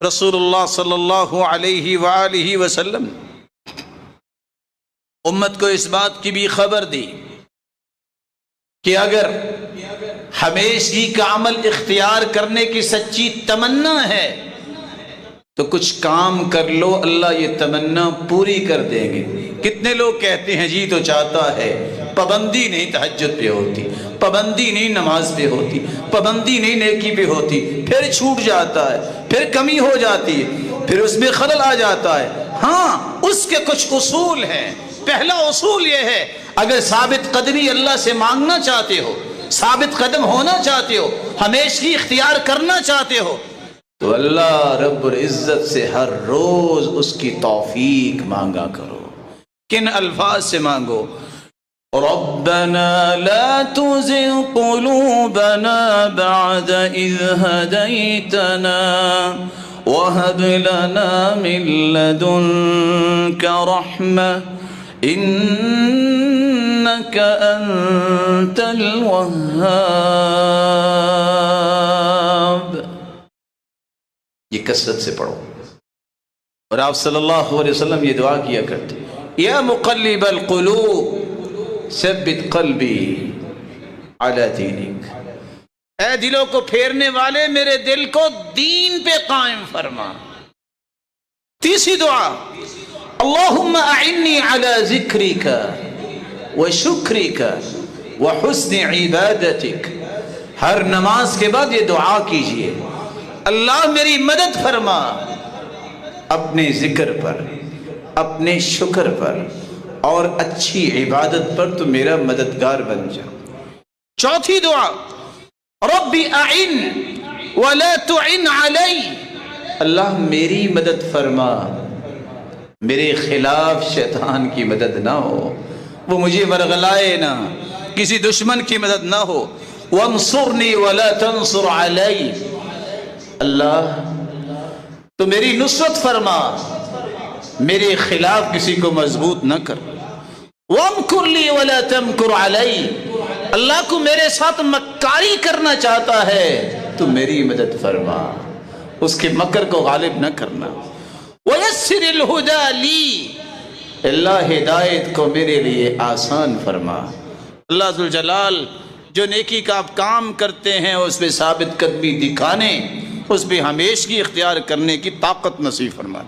रसूलुल्लाह सल्लल्लाहु अलैहि वआलिहि वसल्लम उम्मत को इस बात की भी खबर दी कि अगर हमेशगी का अमल इख्तियार करने की सच्ची तमन्ना है तो कुछ काम कर लो, अल्लाह ये तमन्ना पूरी कर देंगे। कितने लोग कहते हैं जी तो चाहता है, पाबंदी नहीं तहज्जुद पे होती, पाबंदी नहीं नमाज पे होती, पाबंदी नहीं नेकी पे होती, फिर छूट जाता है, फिर कमी हो जाती है, फिर उसमें खलल आ जाता है। हाँ, उसके कुछ उसूल हैं। पहला उसूल ये है, अगर साबित कदमी अल्लाह से मांगना चाहते हो, साबित कदम होना चाहते हो, हमेशगी इख्तियार करना चाहते हो, तो अल्लाह रब्बुल इज्जत से हर रोज उसकी तौफीक मांगा करो। किन अल्फाज से मांगो? रब्बना ला तुज़िग़ क़ुलूबना बअद इज़ हदैतना वहब लना मिन लदुनका रहमह इन्नका अंतल वह्हाब। ये कसरत से पढ़ो। और आप सल्लल्लाहु अलैहि वसल्लम ये दुआ किया करते, या मुक़ल्लिबल क़ुलूब सब्बित क़ल्बी अला दीनिक। ऐ दिलों को फेरने वाले, मेरे दिल को दीन पे कायम फरमा। तीसरी दुआ, अल्लाहुम्मा अइन्नी अला ज़िक्रिका व शुक्रिका व हुस्नि इबादतिक। हर नमाज के बाद ये दुआ कीजिए, अल्लाह मेरी मदद फरमा अपने जिक्र पर, अपने शुक्र पर और अच्छी इबादत पर, तो मेरा मददगार बन जा। चौथी दुआ, रब्बी अइन वला तुइन अलई। अल्लाह मेरी मदद फरमा, मेरे खिलाफ शैतान की मदद ना हो, वो मुझे वरगलाए ना, किसी दुश्मन की मदद ना हो। वंसुरनी वला तंसुर अलई। अल्लाह तो मेरी नुसरत फरमा, मेरे खिलाफ किसी को मजबूत न कर। वमकुरली वला तमकुर अलई। अल्लाह को मेरे साथ मक्कारी करना चाहता है तो मेरी मदद फरमा, उसके मकर को गालिब न करना। वयस्सिरिल हुदा ली। अल्लाह हिदायत को मेरे लिए आसान फरमा। अल्लाह जुल जलाल जो नेकी का आप काम करते हैं उसमें साबित कदमी दिखाने, उस पर हमेशगी इख्तियार करने की ताकत नसीब फरमा।